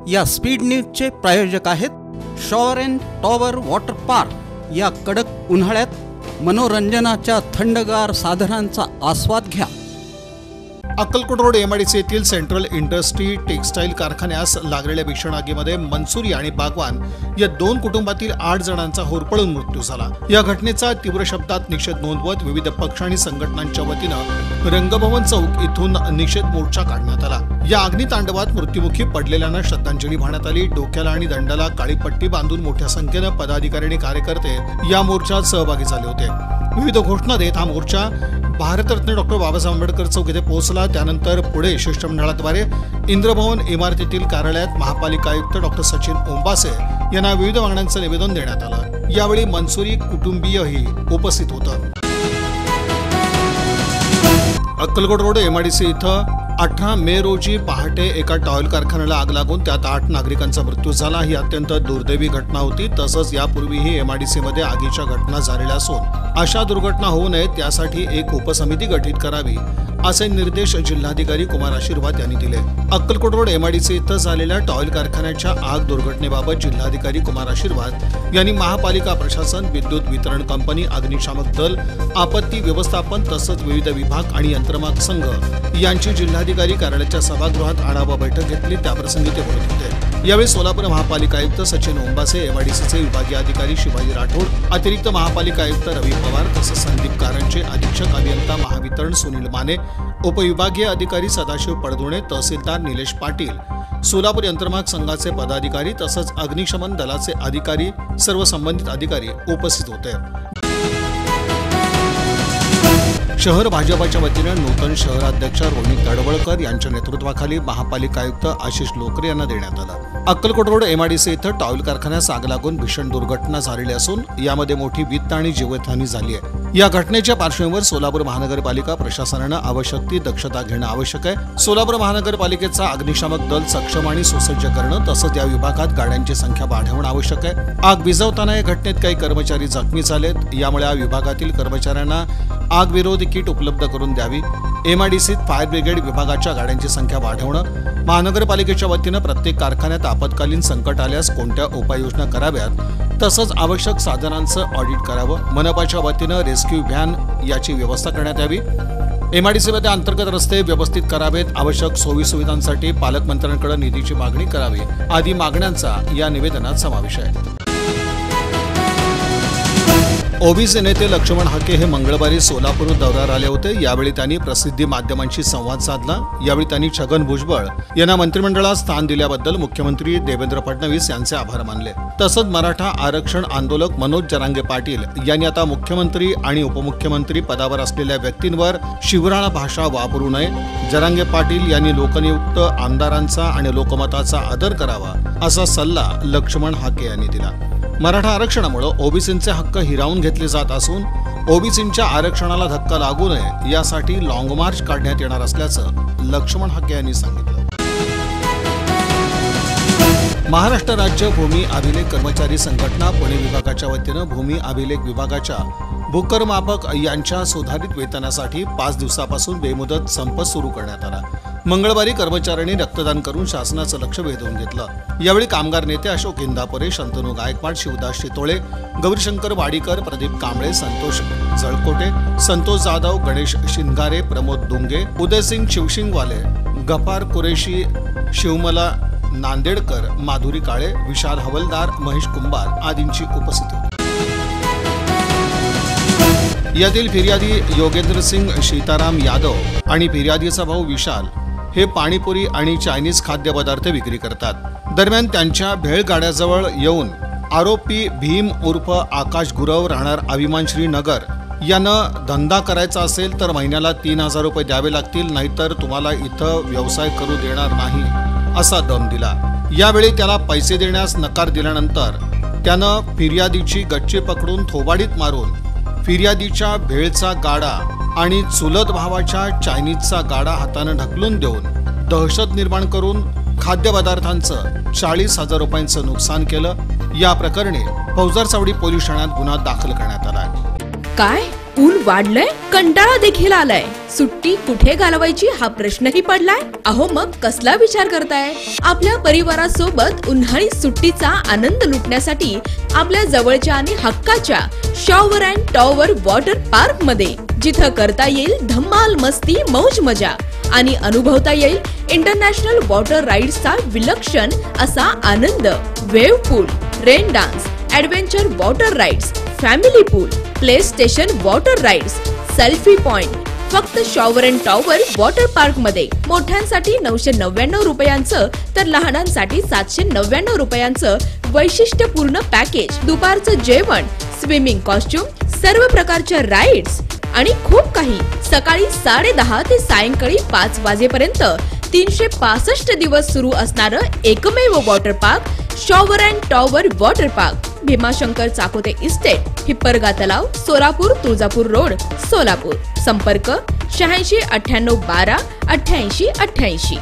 या स्पीड न्यूजचे प्रायोजक आहेत shower and tower water park. या कडक उन्हाळ्यात मनोरंजनाच्या थंडगार साधनांचा आस्वाद घ्या। अक्कलकोट रोड MIDC येथील सेंट्रल इंडस्ट्री टेक्सटाईल कारखान्यास लागलेल्या भीषण आगीमध्ये मनसुरी आणि बागवान या 2 कुटुंबातील 8 जणांचा होरपळून मृत्यू झाला। या घटनेचा तीव्र शब्दात निषेध नोंदवत विविध पक्ष आणि संघटनांच्या वतीनं रंगभवन चौक इथून निषेध मोर्चा काढण्यात आला। या अग्नितांडवात मृत्युमुखी पडलेल्यांना श्रद्धांजली वाहण्यात आली। डोक्याला आणि दंडाला काळी पट्टी बांधून मोठ्या संख्येने पदाधिकारी आणि कार्यकर्ते या मोर्चात सहभागी झाले होते। विविध घोषणा देत हा मोर्चा भारतरत्न डॉ. बाबासाहेब आंबेडकर चौक येथे पोहोचला। त्यानंतर पुढे शिष्टमंडळाद्वारे इंद्रभवन इमारतीतील कार्यालयात महापालिका आयुक्त डॉ. सचिन ओंबासे यांना विविध मागण्यांचं निवेदन देण्यात आलं। यावेळी मनसुरी कुटुंबीयही उपस्थित होतं। अक्कलकोट रोड MIDC इथं 18 मे रोजी पहाटे एका टॉयल कारखान्याला आग लागून त्यात 8 नागरिकांचा मृत्यू झाला। ही अत्यंत दुर्दैवी घटना होती। तसंच यापूर्वीही MIDC मध्ये आगीच्या घटना झालेल्या असून अशा दुर्घटना होऊ नयेत यासाठी एक उपसमिती गठीत करावी असे निर्देश जिल्हाधिकारी कुमार आशीर्वाद यांनी दिले। अक्कलकोट रोड MIDC इथं झालेल्या टॉयल कारखान्याच्या आग दुर्घटनेबाबत जिल्हाधिकारी कुमार आशीर्वाद यांनी महापालिका प्रशासन, विद्युत वितरण कंपनी, अग्निशामक दल, आपत्ती व्यवस्थापन तसंच विविध विभाग आणि यंत्रमाग संघ यांची जिल्हाधिकारी कार्यालयाच्या सभागृहात आढावा बैठक घेतली। त्याप्रसंगी ते बोलत होते। यावेळी सोलापूर महापालिका आयुक्त सचिन ओंबासे, MIDCचे विभागीय अधिकारी शिवाजी राठोड, अतिरिक्त महापालिका आयुक्त रवी पवार तसंच संदीप कारंजे, अधीक्षक अभियंता महावितरण सुनील माने, उपविभागीय अधिकारी सदाशिव पडदुणे, तहसीलदार निलेश पाटील, सोलापूर यंत्रमाग संघाचे पदाधिकारी तसंच अग्निशमन दलाचे अधिकारी, सर्व संबंधित अधिकारी उपस्थित होते। शहर भाजपाच्या वतीने नूतन शहराध्यक्ष रोहिणी तडवळकर यांच्या नेतृत्वाखाली महापालिका आयुक्त आशिष लोकरे यांना देण्यात आलं। अक्कलकोट रोड MIDC इथं टॉयल कारखान्यास आग लागून भीषण दुर्घटना झालेली असून यामध्ये मोठी वित्त आणि जीवितहानी झाली आहे। या घटनेच्या पार्श्वभूमीवर सोलापूर महानगरपालिका प्रशासनानं आवश्यक ती दक्षता घेणं आवश्यक आहे। सोलापूर महानगरपालिकेचा अग्निशामक दल सक्षम आणि सुसज्ज करणं तसंच या विभागात गाड्यांची संख्या वाढवणं आवश्यक आहे। आग विझवताना या घटनेत काही कर्मचारी जखमी झालेत। यामुळे या विभागातील कर्मचाऱ्यांना आग विरोधी किट उपलब्ध करून द्यावी। MIDC फायर ब्रिगेड विभागाच्या गाड्यांची संख्या वाढवणं, महानगरपालिकेच्या वतीनं प्रत्येक कारखान्यात आपत्कालीन संकट आल्यास कोणत्या उपाययोजना कराव्यात तसंच आवश्यक साधनांचं ऑडिट करावं। मनपाच्या वतीनं रेस्क्यू व्हॅन याची व्यवस्था करण्यात यावी। MIDC मध्ये अंतर्गत रस्ते व्यवस्थित करावेत। आवश्यक सोयीसुविधांसाठी पालकमंत्र्यांकडे निधीची मागणी करावी आदी मागण्यांचा या निवेदनात समावेश आहे। ओबीसी नेते लक्ष्मण हाके हे मंगळवारी सोलापूर दौऱ्यावर आले होते। यावेळी त्यांनी प्रसिद्धी माध्यमांशी संवाद साधला। यावेळी त्यांनी छगन भुजबळ यांना मंत्रिमंडळात स्थान दिल्याबद्दल मुख्यमंत्री देवेंद्र फडणवीस यांचे आभार मानले। तसंच मराठा आरक्षण आंदोलक मनोज जरांगे पाटील यांनी आता मुख्यमंत्री आणि उपमुख्यमंत्री पदावर असलेल्या व्यक्तींवर शिवराळ भाषा वापरू नये। जरांगे पाटील यांनी लोकनियुक्त आमदारांचा आणि लोकमताचा आदर करावा असा सल्ला लक्ष्मण हाके यांनी दिला। मराठा आरक्षणामुळे ओबीसींचे हक्क हिरावून घेतले जात असून ओबीसींच्या आरक्षणाला धक्का लागू नये यासाठी लॉंग मार्च काढण्यात येणार असल्याचं लक्ष्मण हाके यांनी सांगितलं। महाराष्ट्र राज्य भूमी अभिलेख कर्मचारी संघटना पुणे विभागाच्या वतीनं भूमी अभिलेख विभागाच्या भूकरमापक यांच्या सुधारित वेतनासाठी 5 दिवसापासून बेमुदत संप सुरू करण्यात आला। मंगळवारी कर्मचाऱ्यांनी रक्तदान करून शासनाचं लक्ष वेधून घेतलं। यावेळी कामगार नेते अशोक इंदापुरे, शंतनू गायकवाड, शिवदास शितोळे, गौरीशंकर वाडीकर, प्रदीप कांबळे, संतोष जळकोटे, संतोष जाधव, गणेश शिंगारे, प्रमोद दुंगे, उदयसिंग शिवशिंगवाले, गफार कुरेशी, शिवमला नांदेडकर, माधुरी काळे, विशाल हवलदार, महेश कुंभार आदींची उपस्थिती होती। यातील फिर्यादी योगेंद्र सिंग सीताराम यादव आणि फिर्यादीचा भाऊ विशाल हे पाणीपुरी आणि चायनीज खाद्यपदार्थ विक्री करतात। दरम्यान त्यांच्या भेळ गाड्याजवळ येऊन आरोपी भीम उर्फ आकाश गुरव राहणार अभिमानश्री नगर यानं धंदा करायचा असेल तर महिन्याला 3000 रुपये द्यावे लागतील, नाहीतर तुम्हाला इथं व्यवसाय करू देणार नाही असा दम दिला। यावेळी त्याला पैसे देण्यास नकार दिल्यानंतर त्यानं फिर्यादीची गच्ची पकडून थोबाडीत मारून फिर्यादीच्या भेळचा गाडा आणि चुलत भावाच्या चायनीजचा गाडा हातानं ढकलून देऊन दहशत निर्माण करून खाद्यपदार्थांचं 40,000 रुपयांचं नुकसान केलं। या प्रकरणी फौजदार चावडी पोलीस ठाण्यात गुन्हा दाखल करण्यात आला आहे। काय पूल वाढलंय, कंटाळा देखील आलाय, सुट्टी कुठे घालवायची हा प्रश्नही पडलाय. अहो मग कसला विचार करताय? आपल्या परिवारासोबत उन्हाळी सुट्टीचा आनंद लुटण्यासाठी आपल्या जवळच्या आणि हक्काच्या shower and tower water park मध्ये, जिथं करता येईल धम्माल मस्ती मौज मजा आणि अनुभवता येईल इंटरनॅशनल वॉटर राईड्सचा विलक्षण असा आनंद. Wave pool, rain dance, adventure water rides, family pool, play station water rides, selfie point, फक्त shower and tower water park मध्ये. मोठ्यांसाठी 999 रुपयांचं तर लहानांसाठी 799 रुपयांचं वैशिष्ट्यपूर्ण पॅकेज. दुपारचं जेवण, स्विमिंग कॉस्ट्युम, सर्व प्रकारच्या राईड्स आणि खूप काही. सकाळी 10:30 ते सायंकाळी 5 वाजेपर्यंत 365 दिवस सुरू असणारं एकमेव water park shower and tower water park. Bhimashankar Chakote estate, Hipparga तलाव, सोलापूर, तुळजापूर रोड, सोलापूर. संपर्क 86 98 12 88 88.